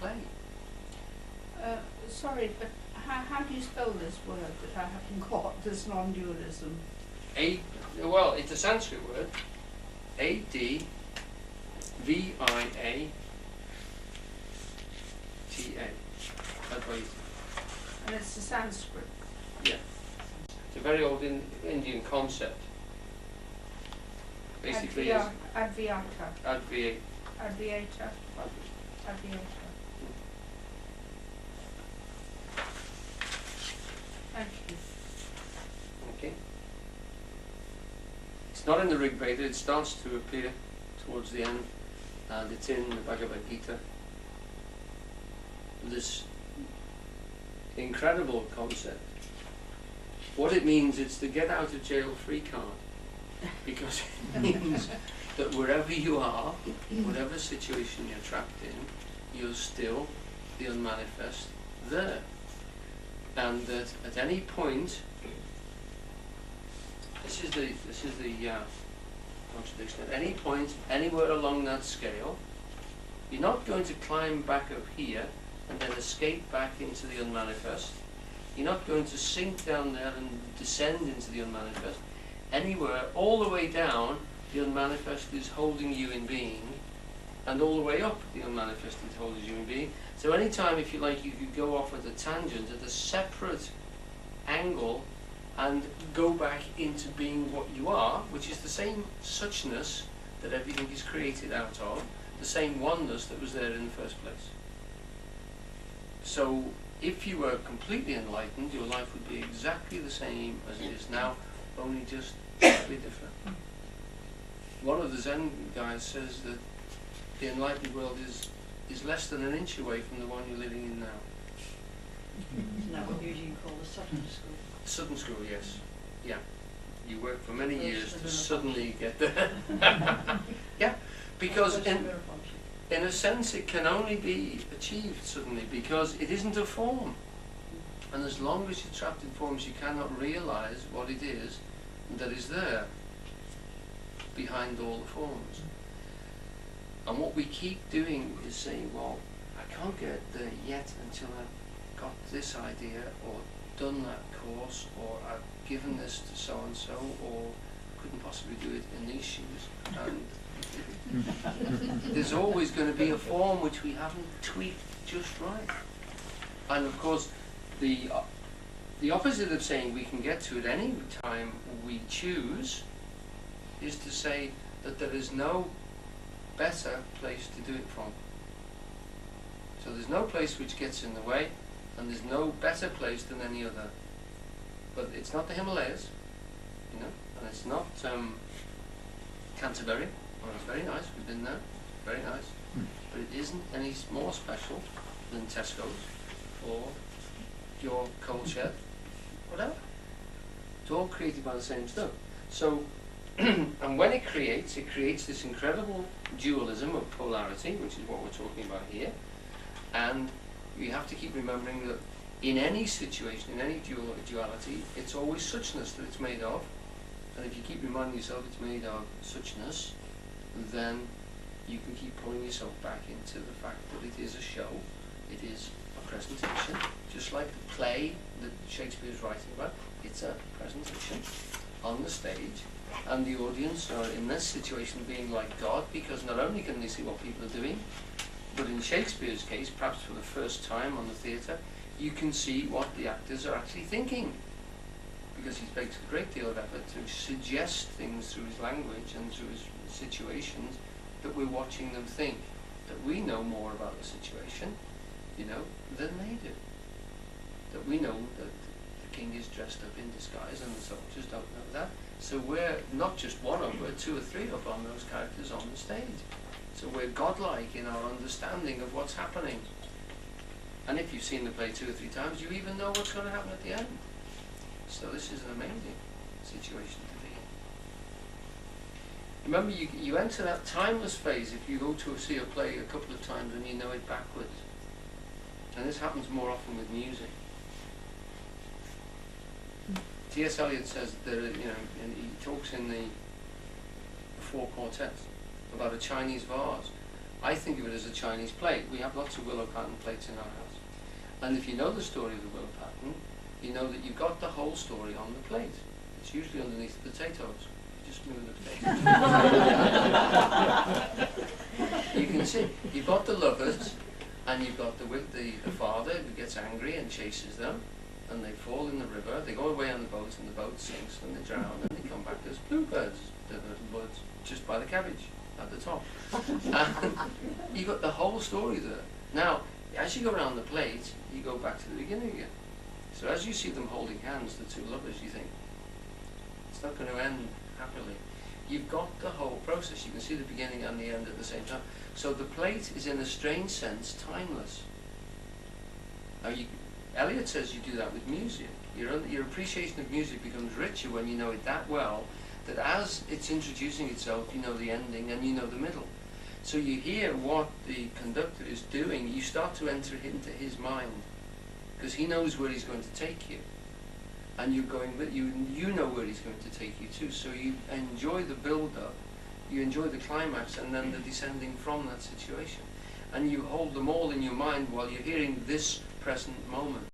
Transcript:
play. Sorry, but how do you spell this word that I haven't got, this non-dualism? Well, it's a Sanskrit word. A-D-V-I-A-T-A. Advaita. And it's a Sanskrit? Yeah. It's a very old Indian concept. Basically, Advyata. Advyata. Advyata. Thank you. Okay. It's not in the Rig Veda, it starts to appear towards the end, and it's in the Bhagavad Gita. This incredible concept. What it means is the get out of jail free card, because it means that wherever you are, whatever situation you're trapped in, you're still the unmanifest there. And that at any point, this is the contradiction. At any point, anywhere along that scale, you're not going to climb back up here and then escape back into the unmanifest. You're not going to sink down there and descend into the unmanifest. Anywhere, all the way down, the unmanifest is holding you in being, and all the way up, the unmanifest is holding you in being. So anytime, if you like, you could go off at a tangent, at a separate angle, and go back into being what you are, which is the same suchness that everything is created out of, the same oneness that was there in the first place. So if you were completely enlightened, your life would be exactly the same as it is now, only just slightly different. One of the Zen guys says that the enlightened world is less than an inch away from the one you're living in now. Isn't that what Eugene called the Sutton School? Sutton School, yes. Yeah. You work for many years to suddenly get there. Yeah, because in a sense it can only be achieved suddenly because it isn't a form. And as long as you're trapped in forms, you cannot realize what it is that is there behind all the forms. And what we keep doing is saying, well, I can't get there yet until I've got this idea, or done that course, or I've given this to so-and-so, or couldn't possibly do it in these shoes. And there's always going to be a form which we haven't tweaked just right. And of course, the opposite of saying we can get to it any time we choose is to say that there is no better place to do it from. So there's no place which gets in the way, and there's no better place than any other. But it's not the Himalayas, you know, and it's not Canterbury. Well, it's very nice, we've been there, very nice. But it isn't any more special than Tesco's or your coal shed, whatever. It's all created by the same stuff. So, and when it creates this incredible dualism of polarity, which is what we're talking about here. And you have to keep remembering that in any situation, in any duality, it's always suchness that it's made of. And if you keep reminding yourself it's made of suchness, then you can keep pulling yourself back into the fact that it is a show, it is a presentation, just like the play that Shakespeare is writing about. It's a presentation on the stage, and the audience are in this situation being like God, because not only can they see what people are doing, but in Shakespeare's case, perhaps for the first time on the theatre, you can see what the actors are actually thinking, because he takes a great deal of effort to suggest things through his language and through his situations that we're watching them think, that we know more about the situation, you know, than they do. That we know that the king is dressed up in disguise and the soldiers don't know that. So we're not just one of, we're two or three up on those characters on the stage. So we're godlike in our understanding of what's happening. And if you've seen the play 2 or 3 times, you even know what's going to happen at the end. So this is an amazing situation to be in. Remember, you enter that timeless phase if you go to see a play a couple of times and you know it backwards. And this happens more often with music. T.S. Eliot says that, you know, and he talks in the 4 quartets about a Chinese vase I think of it as a Chinese plate. We have lots of willow pattern plates in our house. And if you know the story of the willow pattern, you know that you've got the whole story on the plate. It's usually underneath the potatoes. You just move the potatoes. You can see, you've got the lovers, and you've got the father who gets angry and chases them, and they fall in the river, they go away on the boat, and the boat sinks, and they drown, and they come back as bluebirds, the little birds just by the cabbage at the top. And you've got the whole story there. Now, as you go around the plate, you go back to the beginning again. So as you see them holding hands, the two lovers, you think, it's not going to end happily. You've got the whole process. You can see the beginning and the end at the same time. So the plate is, in a strange sense, timeless. Now, Eliot says you do that with music. Your appreciation of music becomes richer when you know it that well, that as it's introducing itself, you know the ending and you know the middle. So you hear what the conductor is doing, you start to enter into his mind, because he knows where he's going to take you. And you're going with you know where he's going to take you to. So you enjoy the build-up, you enjoy the climax, and then the descending from that situation. And you hold them all in your mind while you're hearing this present moment.